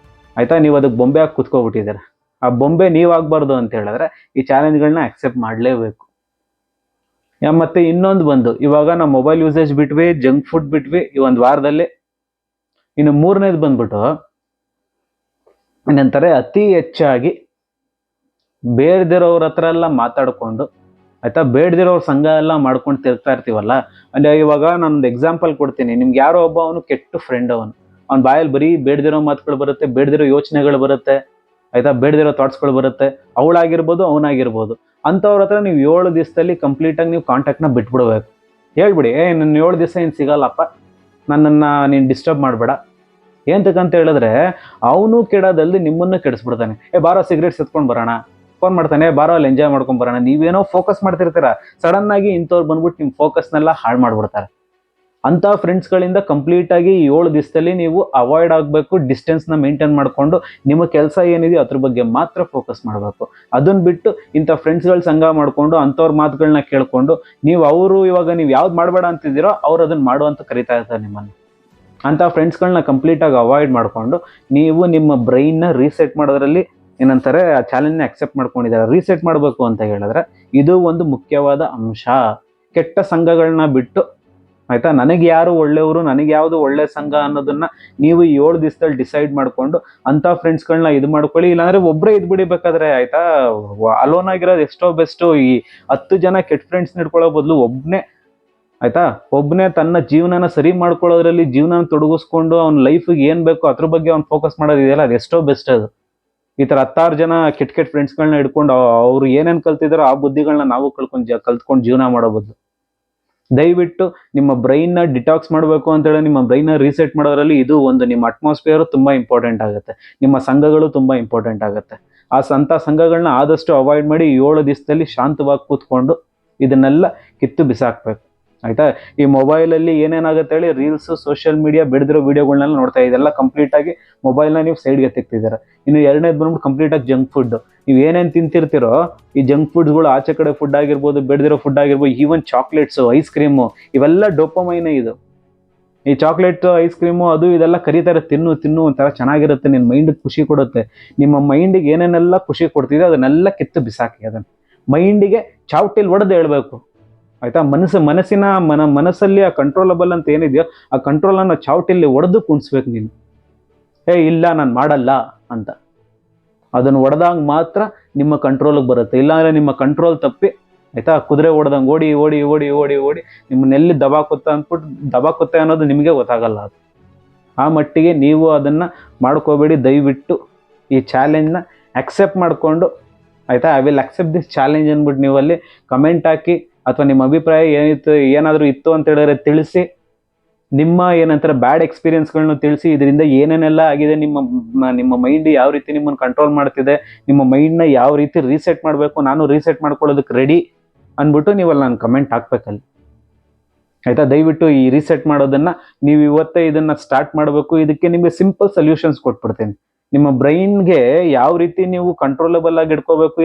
Speaker 1: ಆಯಿತಾ, ನೀವು ಅದಕ್ಕೆ ಬೊಂಬೆ ಹಾಕಿ ಕುತ್ಕೊಬಿಟ್ಟಿದ್ದೀರ. ಆ ಬೊಂಬೆ ನೀವಾಗಬಾರ್ದು ಅಂತ ಹೇಳಿದ್ರೆ ಈ ಚಾಲೆಂಜ್ಗಳನ್ನ ಅಕ್ಸೆಪ್ಟ್ ಮಾಡಲೇಬೇಕು. ಮತ್ತು ಇನ್ನೊಂದು ಬಂದು, ಇವಾಗ ನಾವು ಮೊಬೈಲ್ ಯೂಸೇಜ್ ಬಿಟ್ವಿ, ಜಂಕ್ ಫುಡ್ ಬಿಟ್ವಿ ಈ ಒಂದು ವಾರದಲ್ಲಿ. ಇನ್ನು 3ನೇದು ಬಂದ್ಬಿಟ್ಟು ಏನಂತಾರೆ, ಅತಿ ಹೆಚ್ಚಾಗಿ ಬೇಡದಿರೋರ ಹತ್ರ ಎಲ್ಲ ಮಾತಾಡಿಕೊಂಡು, ಆಯಿತಾ, ಬೇಡದಿರೋರ ಸಂಘ ಎಲ್ಲ ಮಾಡ್ಕೊಂಡು ತಿರ್ತಾ ಇರ್ತೀವಲ್ಲ. ಅಂದರೆ ಇವಾಗ ನಾನೊಂದು ಎಕ್ಸಾಂಪಲ್ ಕೊಡ್ತೀನಿ. ನಿಮ್ಗೆ ಯಾರೋ ಒಬ್ಬ ಅವನು ಕೆಟ್ಟ ಫ್ರೆಂಡ್, ಅವನ ಬಾಯಲ್ಲಿ ಬರೀ ಬೇಡದಿರೋ ಮಾತುಗಳು ಬರುತ್ತೆ, ಬೇಡದಿರೋ ಯೋಚನೆಗಳು ಬರುತ್ತೆ, ಆಯಿತಾ, ಬೇಡದಿರೋ ಥಾಟ್ಸ್ಗಳು ಬರುತ್ತೆ. ಅವಳಾಗಿರ್ಬೋದು, ಅವನಾಗಿರ್ಬೋದು. ಅಂಥವ್ರ ಹತ್ರ ನೀವು 7 ದಿವಸದಲ್ಲಿ ಕಂಪ್ಲೀಟಾಗಿ ನೀವು ಕಾಂಟ್ಯಾಕ್ಟ್ನ ಬಿಟ್ಬಿಡ್ಬೇಕು. ಹೇಳ್ಬಿಡಿ, ನನ್ನ 7 ದಿವಸ ಏನು ಸಿಗಲ್ಲಪ್ಪ, ನನ್ನನ್ನು ನೀನು ಡಿಸ್ಟರ್ಬ್ ಮಾಡಬೇಡ. ಏನಂತ ಹೇಳಿದ್ರೆ ಅವನು ಕೆಡೋದಲ್ದು ನಿಮ್ಮನ್ನು ಕೆಡಿಸ್ಬಿಡ್ತಾನೆ. ಬಾರೋ ಸಿಗರೇಟ್ ಎತ್ಕೊಂಡು ಬರೋಣ, ಫೋನ್ ಮಾಡ್ತಾನೆ, ಬಾರೋ ಅಲ್ಲಿ ಎಂಜಾಯ್ ಮಾಡ್ಕೊಂಡು ಬರೋಣ. ನೀವೇನೋ ಫೋಕಸ್ ಮಾಡ್ತಿರ್ತೀರ, ಸಡನ್ನಾಗಿ ಇಂಥವ್ರು ಬಂದ್ಬಿಟ್ಟು ನಿಮ್ಮ ಫೋಕಸ್ನೆಲ್ಲ ಹಾಳು ಮಾಡಿಬಿಡ್ತಾರೆ. ಅಂಥ ಫ್ರೆಂಡ್ಸ್ಗಳಿಂದ ಕಂಪ್ಲೀಟಾಗಿ 7 ದಿವಸದಲ್ಲಿ ನೀವು ಅವಾಯ್ಡ್ ಆಗಬೇಕು. ಡಿಸ್ಟೆನ್ಸ್ನ ಮೇಂಟೈನ್ ಮಾಡಿಕೊಂಡು ನಿಮ್ಮ ಕೆಲಸ ಏನಿದೆಯೋ ಅದ್ರ ಬಗ್ಗೆ ಮಾತ್ರ ಫೋಕಸ್ ಮಾಡಬೇಕು. ಅದನ್ನು ಬಿಟ್ಟು ಇಂಥ ಫ್ರೆಂಡ್ಸ್ಗಳ ಸಂಘ ಮಾಡಿಕೊಂಡು ಅಂಥವ್ರ ಮಾತುಗಳನ್ನ ಕೇಳಿಕೊಂಡು ನೀವು ಇವಾಗ ನೀವು ಯಾವ್ದು ಮಾಡಬೇಡ ಅಂತಿದ್ದೀರೋ ಅವ್ರು ಅದನ್ನು ಮಾಡುವಂತ ಕರಿತಾ ಇರ್ತಾರೆ ನಿಮ್ಮನ್ನು. ಅಂಥ ಫ್ರೆಂಡ್ಸ್ಗಳನ್ನ ಕಂಪ್ಲೀಟಾಗಿ ಅವಾಯ್ಡ್ ಮಾಡಿಕೊಂಡು ನೀವು ನಿಮ್ಮ ಬ್ರೈನ್ನ ರೀಸೆಟ್ ಮಾಡೋದ್ರಲ್ಲಿ ಏನಂತಾರೆ ಆ ಚಾಲೆಂಜ್ನ ಅಕ್ಸೆಪ್ಟ್ ಮಾಡ್ಕೊಂಡಿದ್ದಾರೆ. ರೀಸೆಟ್ ಮಾಡಬೇಕು ಅಂತ ಹೇಳಿದ್ರೆ ಇದು ಒಂದು ಮುಖ್ಯವಾದ ಅಂಶ. ಕೆಟ್ಟ ಸಂಘಗಳನ್ನ ಬಿಟ್ಟು ಆಯ್ತಾ, ನನಗೆ ಯಾರು ಒಳ್ಳೆಯವರು, ನನಗೆ ಯಾವುದು ಒಳ್ಳೆ ಸಂಘ ಅನ್ನೋದನ್ನ ನೀವು 7 ದಿವಸದಲ್ಲಿ ಡಿಸೈಡ್ ಮಾಡಿಕೊಂಡು ಅಂಥ ಫ್ರೆಂಡ್ಸ್ಗಳನ್ನ ಇದು ಮಾಡ್ಕೊಳ್ಳಿ. ಇಲ್ಲಾಂದ್ರೆ ಒಬ್ಬರೇ ಇದ್ಬಿಡಿ ಬೇಕಾದ್ರೆ ಆಯ್ತಾ. ಅಲೋನ್ ಆಗಿರೋದು ಎಷ್ಟೋ ಬೆಸ್ಟು. ಈ 10 ಜನ ಕೆಟ್ಟ ಫ್ರೆಂಡ್ಸ್ ಇಟ್ಕೊಳ್ಳೋ ಬದಲು ಒಬ್ಬನೇ ಆಯ್ತಾ, ಒಬ್ಬನೇ ತನ್ನ ಜೀವನನ ಸರಿ ಮಾಡ್ಕೊಳ್ಳೋದ್ರಲ್ಲಿ ಜೀವನ ತೊಡಗಿಸ್ಕೊಂಡು ಅವ್ನ ಲೈಫಿಗೆ ಏನು ಬೇಕೋ ಅದ್ರ ಬಗ್ಗೆ ಅವ್ನು ಫೋಕಸ್ ಮಾಡೋದಿದೆಯಲ್ಲ, ಅದು ಎಷ್ಟೋ ಬೆಸ್ಟ್ ಅದು. ಈ ಥರ 10 ಜನ ಕೆಟ್ಟ ಫ್ರೆಂಡ್ಸ್ಗಳನ್ನ ಹಿಡ್ಕೊಂಡು ಅವ್ರು ಏನೇನು ಕಲ್ತಿದಾರೋ ಆ ಬುದ್ಧಿಗಳನ್ನ ನಾವು ಕಲ್ತ್ಕೊಂಡು ಜೀವನ ಮಾಡೋ ಬದಲು ದಯವಿಟ್ಟು ನಿಮ್ಮ ಬ್ರೈನ್ನ ಡಿಟಾಕ್ಸ್ ಮಾಡಬೇಕು ಅಂತೇಳಿ ನಿಮ್ಮ ಬ್ರೈನ್ನ ರೀಸೆಟ್ ಮಾಡೋದ್ರಲ್ಲಿ ಇದು ಒಂದು. ನಿಮ್ಮ ಅಟ್ಮಾಸ್ಫಿಯರು ತುಂಬ ಇಂಪಾರ್ಟೆಂಟ್ ಆಗುತ್ತೆ, ನಿಮ್ಮ ಸಂಘಗಳು ತುಂಬ ಇಂಪಾರ್ಟೆಂಟ್ ಆಗುತ್ತೆ. ಅಂಥ ಸಂಘಗಳನ್ನ ಆದಷ್ಟು ಅವಾಯ್ಡ್ ಮಾಡಿ 7 ದಿವಸದಲ್ಲಿ ಶಾಂತವಾಗಿ ಕೂತ್ಕೊಂಡು ಇದನ್ನೆಲ್ಲ ಕಿತ್ತು ಬಿಸಾಕ್ಬೇಕು ಆಯ್ತಾ. ಈ ಮೊಬೈಲಲ್ಲಿ ಏನೇನಾಗುತ್ತೆ ಹೇಳಿ, ರೀಲ್ಸು, ಸೋಷಿಯಲ್ ಮೀಡಿಯಾ, ಬೆಳೆದಿರೋ ವೀಡಿಯೋಗಳನ್ನೆಲ್ಲ ನೋಡ್ತಾ ಇದೆಲ್ಲ ಕಂಪ್ಲೀಟಾಗಿ ಮೊಬೈಲ್ನ ನೀವು ಸೈಡ್ಗೆ ತೆಗ್ತಿದ್ದೀರ. ಇನ್ನು ಎರಡನೇದು ಬಂದ್ಬಿಟ್ಟು ಕಂಪ್ಲೀಟಾಗಿ ಜಂಕ್ ಫುಡ್. ನೀವು ಏನೇನು ತಿಂತಿರ್ತೀರೋ ಈ ಜಂಕ್ ಫುಡ್ಸ್ಗಳು, ಆಚೆ ಕಡೆ ಫುಡ್ ಆಗಿರ್ಬೋದು, ಬೆಳೆದಿರೋ ಫುಡ್ ಆಗಿರ್ಬೋದು, ಈವನ್ ಚಾಕ್ಲೇಟ್ಸು, ಐಸ್ ಕ್ರೀಮು, ಇವೆಲ್ಲ ಡೋಪಮೈನೇ ಇದು. ಈ ಚಾಕ್ಲೇಟ್, ಐಸ್ ಕ್ರೀಮು, ಅದು ಇದೆಲ್ಲ ಕರೀತಾರೆ, ತಿನ್ನು ಒಂಥರ ಚೆನ್ನಾಗಿರುತ್ತೆ, ನಿನ್ನ ಮೈಂಡಿಗೆ ಖುಷಿ ಕೊಡುತ್ತೆ. ನಿಮ್ಮ ಮೈಂಡಿಗೆ ಏನೇನೆಲ್ಲ ಖುಷಿ ಕೊಡ್ತಿದೆ ಅದನ್ನೆಲ್ಲ ಕಿತ್ತು ಬಿಸಾಕಿ. ಅದನ್ನು ಮೈಂಡಿಗೆ ಚಾವಟಿಲ್ ಹೊಡೆದು ಹೇಳ್ಬೇಕು ಆಯ್ತಾ. ಮನಸ್ಸಲ್ಲಿ ಆ ಕಂಟ್ರೋಲಬಲ್ ಅಂತ ಏನಿದೆಯೋ ಆ ಕಂಟ್ರೋಲನ್ನು ಚಾವಟಿಲ್ಲಿ ಹೊಡೆದು ಕುಣಿಸ್ಬೇಕು ನೀನು. ಇಲ್ಲ ನಾನು ಮಾಡಲ್ಲ ಅಂತ ಅದನ್ನು ಹೊಡೆದಾಗ ಮಾತ್ರ ನಿಮ್ಮ ಕಂಟ್ರೋಲಿಗೆ ಬರುತ್ತೆ. ಇಲ್ಲಾಂದರೆ ನಿಮ್ಮ ಕಂಟ್ರೋಲ್ ತಪ್ಪಿ ಆಯ್ತಾ, ಕುದುರೆ ಹೊಡೆದಂಗೆ ಓಡಿ ಓಡಿ ಓಡಿ ಓಡಿ ಓಡಿ ನಿಮ್ಮನ್ನೆಲ್ಲಿ ದಬಾಕುತ್ತೆ ಅನ್ನೋದು ನಿಮಗೆ ಗೊತ್ತಾಗಲ್ಲ. ಅದು ಆ ಮಟ್ಟಿಗೆ ನೀವು ಅದನ್ನು ಮಾಡ್ಕೋಬೇಡಿ. ದಯವಿಟ್ಟು ಈ ಚಾಲೆಂಜ್ನ ಅಕ್ಸೆಪ್ಟ್ ಮಾಡಿಕೊಂಡು ಆಯಿತಾ, I will accept this challenge ಅಂದ್ಬಿಟ್ಟು ನೀವು ಅಲ್ಲಿ ಕಮೆಂಟ್ ಹಾಕಿ, ಅಥವಾ ನಿಮ್ಮ ಅಭಿಪ್ರಾಯ ಏನಾದರೂ ಇತ್ತು ಅಂತ ಹೇಳಿದ್ರೆ ತಿಳಿಸಿ. ನಿಮ್ಮ ಏನಂತಾರೆ ಬ್ಯಾಡ್ ಎಕ್ಸ್ಪೀರಿಯನ್ಸ್ಗಳನ್ನ ತಿಳಿಸಿ. ಇದರಿಂದ ಏನೇನೆಲ್ಲ ಆಗಿದೆ, ನಿಮ್ಮ ಮೈಂಡ್ ಯಾವ ರೀತಿ ನಿಮ್ಮನ್ನು ಕಂಟ್ರೋಲ್ ಮಾಡ್ತಿದೆ, ನಿಮ್ಮ ಮೈಂಡ್ನ ಯಾವ ರೀತಿ ರೀಸೆಟ್ ಮಾಡಬೇಕು, ನಾನು ರೀಸೆಟ್ ಮಾಡ್ಕೊಳ್ಳೋದಕ್ಕೆ ರೆಡಿ ಅಂದ್ಬಿಟ್ಟು ನೀವಲ್ಲಿ ನಾನು ಕಮೆಂಟ್ ಹಾಕ್ಬೇಕಲ್ಲಿ ಆಯಿತಾ. ದಯವಿಟ್ಟು ಈ ರೀಸೆಟ್ ಮಾಡೋದನ್ನು ನೀವು ಇವತ್ತೇ ಇದನ್ನು ಸ್ಟಾರ್ಟ್ ಮಾಡಬೇಕು. ಇದಕ್ಕೆ ನಿಮಗೆ ಸಿಂಪಲ್ ಸೊಲ್ಯೂಷನ್ಸ್ ಕೊಟ್ಬಿಡ್ತೀನಿ. ನಿಮ್ಮ ಬ್ರೈನ್ಗೆ ಯಾವ ರೀತಿ ನೀವು ಕಂಟ್ರೋಲಬಲ್ ಆಗಿ ಇಟ್ಕೋಬೇಕು,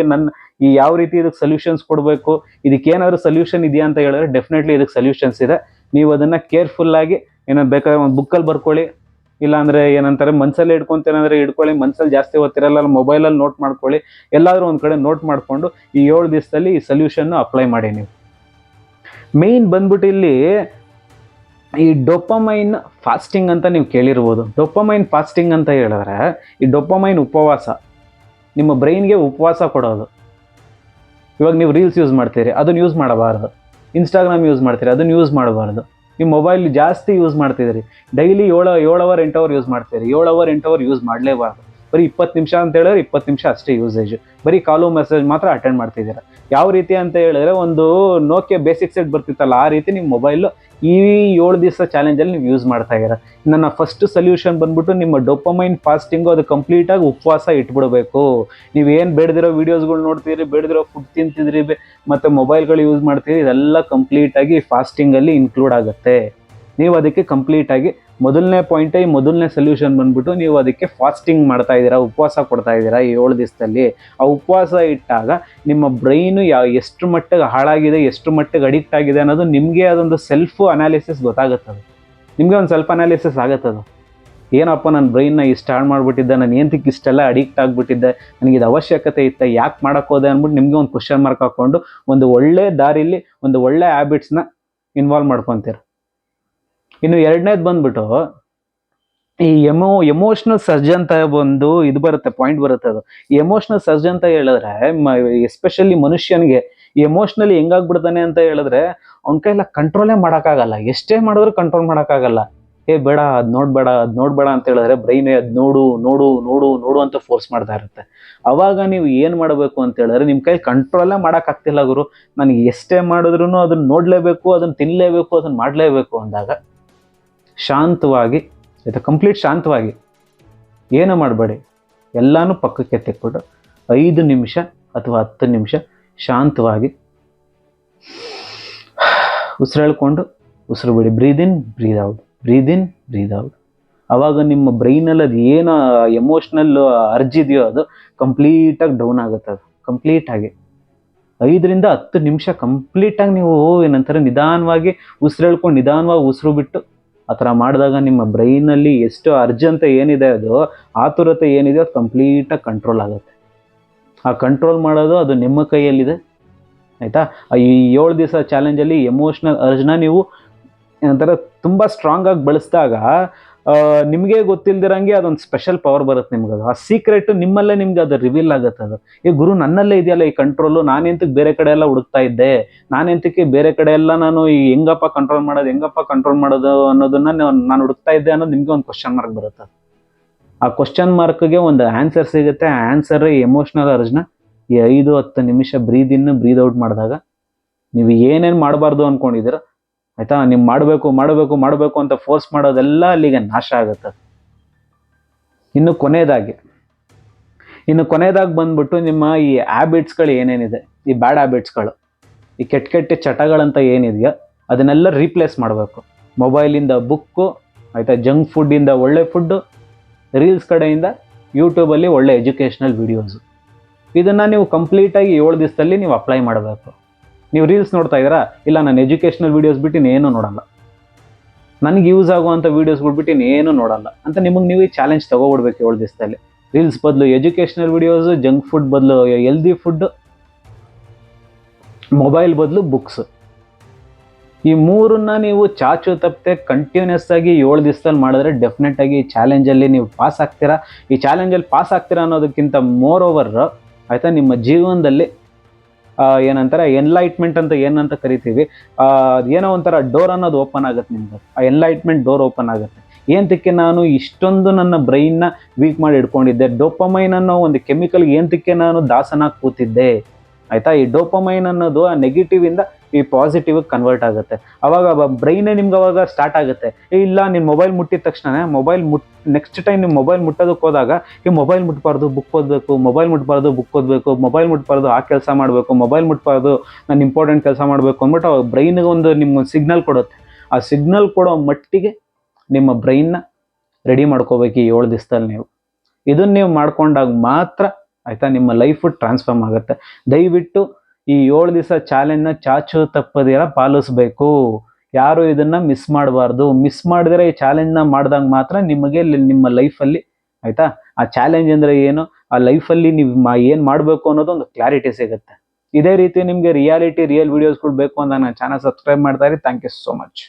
Speaker 1: ಈ ಯಾವ ರೀತಿ ಇದಕ್ಕೆ ಸೊಲ್ಯೂಷನ್ಸ್ ಕೊಡಬೇಕು, ಇದಕ್ಕೆ ಏನಾದರೂ ಸೊಲ್ಯೂಷನ್ ಇದೆಯಾ ಅಂತ ಹೇಳಿದ್ರೆ ಡೆಫಿನೆಟ್ಲಿ ಇದಕ್ಕೆ ಸೊಲ್ಯೂಷನ್ಸ್ ಇದೆ. ನೀವು ಅದನ್ನು ಕೇರ್ಫುಲ್ಲಾಗಿ ಏನಾದ್ರು ಬೇಕಾದ್ರೆ ಒಂದು ಬುಕ್ಕಲ್ಲಿ ಬರ್ಕೊಳ್ಳಿ, ಇಲ್ಲಾಂದರೆ ಏನಂತಾರೆ ಮನಸ್ಸಲ್ಲಿ ಇಟ್ಕೊಂತೇನಂದರೆ ಇಟ್ಕೊಳ್ಳಿ. ಮನಸ್ಸಲ್ಲಿ ಜಾಸ್ತಿ ಓದ್ತಿರಲ್ಲ, ಮೊಬೈಲಲ್ಲಿ ನೋಟ್ ಮಾಡ್ಕೊಳ್ಳಿ. ಎಲ್ಲಾದರೂ ಒಂದು ಕಡೆ ನೋಟ್ ಮಾಡಿಕೊಂಡು ಈ 7 ದಿವಸದಲ್ಲಿ ಈ ಸೊಲ್ಯೂಷನ್ನು ಅಪ್ಲೈ ಮಾಡಿ. ನೀವು ಮೇಯ್ನ್ ಬಂದ್ಬಿಟ್ಟು ಇಲ್ಲಿ ಈ ಡೋಪಮೈನ್ ಫಾಸ್ಟಿಂಗ್ ಅಂತ ನೀವು ಕೇಳಿರ್ಬೋದು. ಡೋಪಮೈನ್ ಫಾಸ್ಟಿಂಗ್ ಅಂತ ಹೇಳಿದ್ರೆ ಈ ಡೋಪಮೈನ್ ಉಪವಾಸ, ನಿಮ್ಮ ಬ್ರೈನ್ಗೆ ಉಪವಾಸ ಕೊಡೋದು. ಇವಾಗ ನೀವು ರೀಲ್ಸ್ ಯೂಸ್ ಮಾಡ್ತೀರಿ, ಅದನ್ನು ಯೂಸ್ ಮಾಡಬಾರ್ದು. ಇನ್ಸ್ಟಾಗ್ರಾಮ್ ಯೂಸ್ ಮಾಡ್ತೀರಿ, ಅದನ್ನು ಯೂಸ್ ಮಾಡಬಾರ್ದು. ನೀವು ಮೊಬೈಲ್ ಜಾಸ್ತಿ ಯೂಸ್ ಮಾಡ್ತಿದ್ದೀರಿ, ಡೈಲಿ 7 ಅವರ್ 8 ಅವರ್ ಯೂಸ್ ಮಾಡ್ತೀರಿ. 7 ಅವರ್ 8 ಅವರ್ ಯೂಸ್ ಮಾಡಲೇಬಾರ್ದು. ಬರೀ 20 ನಿಮಿಷ ಅಂತ ಹೇಳಿದ್ರೆ 20 ನಿಮಿಷ ಅಷ್ಟೇ ಯೂಸೇಜು. ಬರೀ ಕಾಲು ಮೆಸೇಜ್ ಮಾತ್ರ ಅಟೆಂಡ್ ಮಾಡ್ತಿದ್ದೀರಾ. ಯಾವ ರೀತಿ ಅಂತ ಹೇಳಿದ್ರೆ ಒಂದು ನೋಕಿಯಾ ಬೇಸಿಕ್ ಸೆಟ್ ಬರ್ತಿತ್ತಲ್ಲ, ಆ ರೀತಿ ನಿಮ್ಮ ಮೊಬೈಲು ಈ 7 ದಿವಸ ಚಾಲೆಂಜಲ್ಲಿ ನೀವು ಯೂಸ್ ಮಾಡ್ತಾ ಇದ್ದೀರಾ. ನನ್ನ ಫಸ್ಟ್ ಸೊಲ್ಯೂಷನ್ ಬಂದ್ಬಿಟ್ಟು ನಿಮ್ಮ ಡೋಪಮೈನ್ ಫಾಸ್ಟಿಂಗು, ಅದು ಕಂಪ್ಲೀಟಾಗಿ ಉಪವಾಸ ಇಟ್ಬಿಡ್ಬೇಕು. ನೀವೇನು ಬೇಡದಿರೋ ವೀಡಿಯೋಸ್ಗಳು ನೋಡ್ತೀರಿ, ಬೇಡದಿರೋ ಫುಡ್ ತಿಂತಿದ್ರಿ, ಮತ್ತು ಮೊಬೈಲ್ಗಳು ಯೂಸ್ ಮಾಡ್ತೀರಿ, ಇದೆಲ್ಲ ಕಂಪ್ಲೀಟಾಗಿ ಫಾಸ್ಟಿಂಗಲ್ಲಿ ಇನ್ಕ್ಲೂಡ್ ಆಗುತ್ತೆ. ನೀವು ಅದಕ್ಕೆ ಕಂಪ್ಲೀಟಾಗಿ ಮೊದಲನೇ ಪಾಯಿಂಟೇ, ಈ ಮೊದಲನೇ ಸೊಲ್ಯೂಷನ್ ಬಂದ್ಬಿಟ್ಟು ನೀವು ಅದಕ್ಕೆ ಫಾಸ್ಟಿಂಗ್ ಮಾಡ್ತಾ ಇದ್ದೀರಾ, ಉಪವಾಸ ಕೊಡ್ತಾ ಇದ್ದೀರಾ ಈ 7 ದಿವಸದಲ್ಲಿ. ಆ ಉಪವಾಸ ಇಟ್ಟಾಗ ನಿಮ್ಮ ಬ್ರೈನು ಎಷ್ಟು ಮಟ್ಟಿಗೆ ಹಾಳಾಗಿದೆ, ಎಷ್ಟು ಮಟ್ಟಿಗೆ ಅಡಿಕ್ಟ್ ಆಗಿದೆ ಅನ್ನೋದು ನಿಮಗೆ ಅದೊಂದು ಸೆಲ್ಫ್ ಅನಾಲಿಸಿಸ್ ಗೊತ್ತಾಗುತ್ತದೆ. ನಿಮಗೆ ಒಂದು ಸೆಲ್ಫ್ ಅನಾಲಿಸಿಸ್ ಆಗುತ್ತದು. ಏನಪ್ಪ ನನ್ನ ಬ್ರೈನ್ನ ಇಷ್ಟು ಹಾಳು ಮಾಡಿಬಿಟ್ಟಿದ್ದೆ, ನಾನು ಏನಕ್ಕೆ ಇಷ್ಟೆಲ್ಲ ಅಡಿಕ್ಟ್ ಆಗಿಬಿಟ್ಟಿದ್ದೆ, ನನಗಿದು ಅವಶ್ಯಕತೆ ಇತ್ತು, ಯಾಕೆ ಮಾಡೋಕ್ಕೋದೆ ಅಂದ್ಬಿಟ್ಟು ನಿಮಗೆ ಒಂದು ಕ್ವಶನ್ ಮಾರ್ಕ್ ಹಾಕ್ಕೊಂಡು ಒಂದು ಒಳ್ಳೆ ದಾರಿಲಿ ಒಂದು ಒಳ್ಳೆ ಹ್ಯಾಬಿಟ್ಸ್ನ ಇನ್ವಾಲ್ವ್ ಮಾಡ್ಕೊತೀರ. ಇನ್ನು ಎರಡನೇದು ಬಂದ್ಬಿಟ್ಟು ಈ ಎಮೋಷನಲ್ ಸರ್ಜ್ ಅಂತ ಒಂದು ಇದು ಬರುತ್ತೆ, ಪಾಯಿಂಟ್ ಬರುತ್ತೆ. ಅದು ಎಮೋಷನಲ್ ಸರ್ಜ್ ಅಂತ ಹೇಳಿದ್ರೆ ಎಸ್ಪೆಷಲಿ ಮನುಷ್ಯನಿಗೆ ಎಮೋಷ್ನಲಿ ಹೆಂಗಾಗ್ಬಿಡ್ತಾನೆ ಅಂತ ಹೇಳಿದ್ರೆ ಅವ್ನ ಕೈಲ ಕಂಟ್ರೋಲೇ ಮಾಡೋಕ್ಕಾಗಲ್ಲ. ಎಷ್ಟೇ ಮಾಡಿದ್ರು ಕಂಟ್ರೋಲ್ ಮಾಡೋಕ್ಕಾಗಲ್ಲ. ಬೇಡ, ಅದು ನೋಡ್ಬೇಡ ಅಂತ ಹೇಳಿದ್ರೆ ಬ್ರೈನ್ ಅದು ನೋಡು ನೋಡು ನೋಡು ನೋಡು ಅಂತ ಫೋರ್ಸ್ ಮಾಡ್ತಾ ಇರುತ್ತೆ. ಅವಾಗ ನೀವು ಏನು ಮಾಡಬೇಕು ಅಂತ ಹೇಳಿದ್ರೆ, ನಿಮ್ಮ ಕೈ ಕಂಟ್ರೋಲೇ ಮಾಡೋಕ್ಕಾಗ್ತಿಲ್ಲ ಗುರು, ನನಗೆ ಎಷ್ಟೇ ಮಾಡಿದ್ರು ಅದನ್ನು ನೋಡಲೇಬೇಕು, ಅದನ್ನು ತಿನ್ನಲೇಬೇಕು, ಅದನ್ನು ಮಾಡಲೇಬೇಕು ಅಂದಾಗ ಶಾಂತವಾಗಿ ಆಯಿತಾ, ಕಂಪ್ಲೀಟ್ ಶಾಂತವಾಗಿ ಏನು ಮಾಡಬೇಡಿ, ಎಲ್ಲನೂ ಪಕ್ಕಕ್ಕೆ ತೆಕ್ಬಿಟ್ಟು 5 ನಿಮಿಷ ಅಥವಾ 10 ನಿಮಿಷ ಶಾಂತವಾಗಿ ಉಸಿರೆಳ್ಕೊಂಡು ಉಸಿರು ಬಿಡಿ. ಬ್ರೀದ್ ಇನ್ ಬ್ರೀದ್ ಔಟ್, ಬ್ರೀದ್ ಇನ್ ಬ್ರೀದ್ ಔಟ್. ಆವಾಗ ನಿಮ್ಮ ಬ್ರೈನಲ್ಲಿ ಅದು ಏನು ಎಮೋಷ್ನಲ್ ಅರ್ಜ್ ಇದೆಯೋ ಅದು ಕಂಪ್ಲೀಟಾಗಿ ಡೌನ್ ಆಗುತ್ತೆ. ಅದು ಕಂಪ್ಲೀಟಾಗಿ 5 ರಿಂದ 10 ನಿಮಿಷ ಕಂಪ್ಲೀಟಾಗಿ ನೀವು ಏನಂತಾರೆ ನಿಧಾನವಾಗಿ ಉಸಿರೆಳ್ಕೊಂಡು ನಿಧಾನವಾಗಿ ಉಸಿರು ಬಿಟ್ಟು ಆ ಥರ ಮಾಡಿದಾಗ ನಿಮ್ಮ ಬ್ರೈನಲ್ಲಿ ಎಷ್ಟು ಅರ್ಜೆಂಟ್ ಏನಿದೆ ಅದು ಆತುರತೆ ಏನಿದೆ ಅದು ಕಂಪ್ಲೀಟಾಗಿ ಕಂಟ್ರೋಲ್ ಆಗುತ್ತೆ. ಆ ಕಂಟ್ರೋಲ್ ಮಾಡೋದು ಅದು ನಿಮ್ಮ ಕೈಯಲ್ಲಿದೆ ಆಯಿತಾ. ಈ 7 ದಿವಸ ಚಾಲೆಂಜಲ್ಲಿ ಎಮೋಷ್ನಲ್ ಅರ್ಜ್ನ ನೀವು ಏನಂತಾರೆ ತುಂಬ ಸ್ಟ್ರಾಂಗಾಗಿ ಬಳಸಿದಾಗ ನಿಮಗೆ ಗೊತ್ತಿಲ್ದಿರಂಗೆ ಅದೊಂದು ಸ್ಪೆಷಲ್ ಪವರ್ ಬರುತ್ತೆ ನಿಮ್ಗೆ. ಅದು ಆ ಸೀಕ್ರೆಟ್ ನಿಮ್ಮಲ್ಲೇ ನಿಮ್ಗೆ ಅದು ರಿವೀಲ್ ಆಗುತ್ತೆ. ಅದು ಈ ಗುರು ನನ್ನಲ್ಲೇ ಇದೆಯಲ್ಲ ಈ ಕಂಟ್ರೋಲು, ನಾನೆಂತಕ್ಕೆ ಬೇರೆ ಕಡೆ ಎಲ್ಲ ಹುಡುಕ್ತಾ ಇದ್ದೆ, ನಾನೆಂತಕ್ಕೆ ಬೇರೆ ಕಡೆ ಎಲ್ಲ ನಾನು ಈ ಹೆಂಗಪ್ಪ ಕಂಟ್ರೋಲ್ ಮಾಡೋದು ಅನ್ನೋದನ್ನ ನಾನು ಹುಡುಕ್ತಾ ಇದ್ದೆ ಅನ್ನೋದು ನಿಮಗೆ ಒಂದು ಕ್ವಶನ್ ಮಾರ್ಕ್ ಬರುತ್ತೆ. ಆ ಕ್ವಶನ್ ಮಾರ್ಕ್ಗೆ ಒಂದು ಆನ್ಸರ್ ಸಿಗುತ್ತೆ. ಆ ಆನ್ಸರ್ ಎಮೋಷ್ನಲ್ ಅರ್ಜ್ನ ಈ 5-10 ನಿಮಿಷ ಬ್ರೀದ್ ಇನ್ ಬ್ರೀದ್ ಔಟ್ ಮಾಡಿದಾಗ ನೀವು ಏನೇನು ಮಾಡಬಾರ್ದು ಅಂದ್ಕೊಂಡಿದ್ದೀರ ಆಯಿತಾ, ನೀವು ಮಾಡಬೇಕು ಅಂತ ಫೋರ್ಸ್ ಮಾಡೋದೆಲ್ಲ ಅಲ್ಲಿಗೆ ನಾಶ ಆಗುತ್ತೆ. ಇನ್ನು ಕೊನೆಯದಾಗಿ ಬಂದ್ಬಿಟ್ಟು ನಿಮ್ಮ ಈ ಹ್ಯಾಬಿಟ್ಸ್ಗಳು ಏನೇನಿದೆ, ಈ ಬ್ಯಾಡ್ ಹ್ಯಾಬಿಟ್ಸ್ಗಳು, ಈ ಕೆಟ್ಟ ಚಟಗಳಂತ ಏನಿದೆಯೋ ಅದನ್ನೆಲ್ಲ ರೀಪ್ಲೇಸ್ ಮಾಡಬೇಕು. ಮೊಬೈಲಿಂದ ಬುಕ್ಕು ಆಯಿತಾ, ಜಂಕ್ ಫುಡ್ಡಿಂದ ಒಳ್ಳೆ ಫುಡ್ಡು, ರೀಲ್ಸ್ ಕಡೆಯಿಂದ ಯೂಟ್ಯೂಬಲ್ಲಿ ಒಳ್ಳೆ ಎಜುಕೇಷ್ನಲ್ ವೀಡಿಯೋಸು. ಇದನ್ನು ನೀವು ಕಂಪ್ಲೀಟಾಗಿ 7 ದಿವಸದಲ್ಲಿ ನೀವು ಅಪ್ಲೈ ಮಾಡಬೇಕು. ನೀವು ರೀಲ್ಸ್ ನೋಡ್ತಾ ಇದ್ದೀರಾ, ಇಲ್ಲ ನಾನು ಎಜುಕೇಷ್ನಲ್ ವೀಡಿಯೋಸ್ ಬಿಟ್ಟು ಇನ್ನೇನು ನೋಡಲ್ಲ, ನನಗೆ ಯೂಸ್ ಆಗುವಂಥ ವೀಡಿಯೋಸ್ಗಳು ಬಿಟ್ಟು ಇನ್ನೇನು ನೋಡಲ್ಲ ಅಂತ ನಿಮಗೆ ನೀವು ಈ ಚಾಲೆಂಜ್ ತೊಗೊಬಿಡ್ಬೇಕು 7 ದಿವಸದಲ್ಲಿ. ರೀಲ್ಸ್ ಬದಲು ಎಜುಕೇಷ್ನಲ್ ವೀಡಿಯೋಸು, ಜಂಕ್ ಫುಡ್ ಬದಲು ಹೆಲ್ದಿ ಫುಡ್, ಮೊಬೈಲ್ ಬದಲು ಬುಕ್ಸ್, ಈ ಮೂರನ್ನ ನೀವು ಚಾಚು ತಪ್ಪದೆ ಕಂಟಿನ್ಯೂಸ್ ಆಗಿ 7 ದಿವಸದಲ್ಲಿ ಮಾಡಿದ್ರೆ ಡೆಫಿನೆಟ್ ಆಗಿ ಈ ಚಾಲೆಂಜಲ್ಲಿ ನೀವು ಪಾಸ್ ಆಗ್ತೀರಾ. ಈ ಚಾಲೆಂಜಲ್ಲಿ ಪಾಸ್ ಆಗ್ತೀರಾ ಅನ್ನೋದಕ್ಕಿಂತ ಮೋರ್ ಓವರ್ ಆಯಿತಾ, ನಿಮ್ಮ ಜೀವನದಲ್ಲಿ ಏನಂತಾರೆ ಎನ್ಲೈಟ್ಮೆಂಟ್ ಅಂತ ಏನಂತ ಕರಿತೀವಿ, ಏನೋ ಒಂಥರ ಡೋರ್ ಅನ್ನೋದು ಓಪನ್ ಆಗುತ್ತೆ ನಿಮ್ಗೆ. ಆ ಎನ್ಲೈಟ್ಮೆಂಟ್ ಡೋರ್ ಓಪನ್ ಆಗುತ್ತೆ. ಏನಕ್ಕೆ ನಾನು ಇಷ್ಟೊಂದು ನನ್ನ ಬ್ರೈನ್ನ ವೀಕ್ ಮಾಡಿ ಇಟ್ಕೊಂಡಿದ್ದೆ, ಡೋಪಮೈನ್ ಅನ್ನೋ ಒಂದು ಕೆಮಿಕಲ್ ಏನಕ್ಕೆ ನಾನು ದಾಸನಾಗಿ ಕೂತಿದ್ದೆ ಆಯಿತಾ. ಈ ಡೋಪಮೈನ್ ಅನ್ನೋದು ಆ ನೆಗೆಟಿವಿಂದ ಈ ಪಾಸಿಟಿವ್ ಕನ್ವರ್ಟ್ ಆಗುತ್ತೆ. ಅವಾಗ ಬ್ರೈನೇ ನಿಮ್ಗೆ ಅವಾಗ ಸ್ಟಾರ್ಟ್ ಆಗುತ್ತೆ, ಇಲ್ಲ ನೀನು ಮೊಬೈಲ್ ಮುಟ್ಟಿದ ತಕ್ಷಣ ನೆಕ್ಸ್ಟ್ ಟೈಮ್ ನೀವು ಮೊಬೈಲ್ ಮುಟ್ಟೋದಕ್ಕೆ ಹೋದಾಗ ಈ ಮೊಬೈಲ್ ಮುಟ್ಬಾರ್ದು ಬುಕ್ ಓದಬೇಕು, ಮೊಬೈಲ್ ಮುಟ್ಬಾರ್ದು ಆ ಕೆಲಸ ಮಾಡಬೇಕು, ಮೊಬೈಲ್ ಮುಟ್ಬಾರ್ದು ನಾನು ಇಂಪಾರ್ಟೆಂಟ್ ಕೆಲಸ ಮಾಡಬೇಕು ಅಂದ್ಬಿಟ್ಟು ಅವಾಗ ಬ್ರೈನ್ಗೆ ಒಂದು ನಿಮ್ಗೊಂದು ಸಿಗ್ನಲ್ ಕೊಡುತ್ತೆ. ಆ ಸಿಗ್ನಲ್ ಕೊಡೋ ಮಟ್ಟಿಗೆ ನಿಮ್ಮ ಬ್ರೈನ್ನ ರೆಡಿ ಮಾಡ್ಕೋಬೇಕು ಈ 7 ದಿವಸದಲ್ಲಿ. ನೀವು ಇದನ್ನು ನೀವು ಮಾಡ್ಕೊಂಡಾಗ ಮಾತ್ರ ಆಯಿತಾ ನಿಮ್ಮ ಲೈಫು ಟ್ರಾನ್ಸ್ಫಾರ್ಮ್ ಆಗುತ್ತೆ. ದಯವಿಟ್ಟು ಈ 7 ದಿವಸ ಚಾಲೆಂಜ್ನ ಚಾಚು ತಪ್ಪದಿರ ಪಾಲಿಸ್ಬೇಕು. ಯಾರು ಇದನ್ನು ಮಿಸ್ ಮಾಡಬಾರ್ದು. ಮಿಸ್ ಮಾಡಿದ್ರೆ ಈ ಚಾಲೆಂಜ್ನ ಮಾಡಿದಾಗ ಮಾತ್ರ ನಿಮಗೆ ನಿಮ್ಮ ಲೈಫಲ್ಲಿ ಆಯಿತಾ ಆ ಚಾಲೆಂಜ್ ಅಂದರೆ ಏನು, ಆ ಲೈಫಲ್ಲಿ ನೀವು ಏನು ಮಾಡಬೇಕು ಅನ್ನೋದು ಒಂದು ಕ್ಲಾರಿಟಿ ಸಿಗುತ್ತೆ. ಇದೇ ರೀತಿ ನಿಮಗೆ ರಿಯಲ್ ವೀಡಿಯೋಸ್ಗಳು ಬೇಕು ಅಂತ ನನ್ನ ಚಾನಲ್ ಸಬ್ಸ್ಕ್ರೈಬ್ ಮಾಡ್ತಾ ಇರಿ. Thank you so much.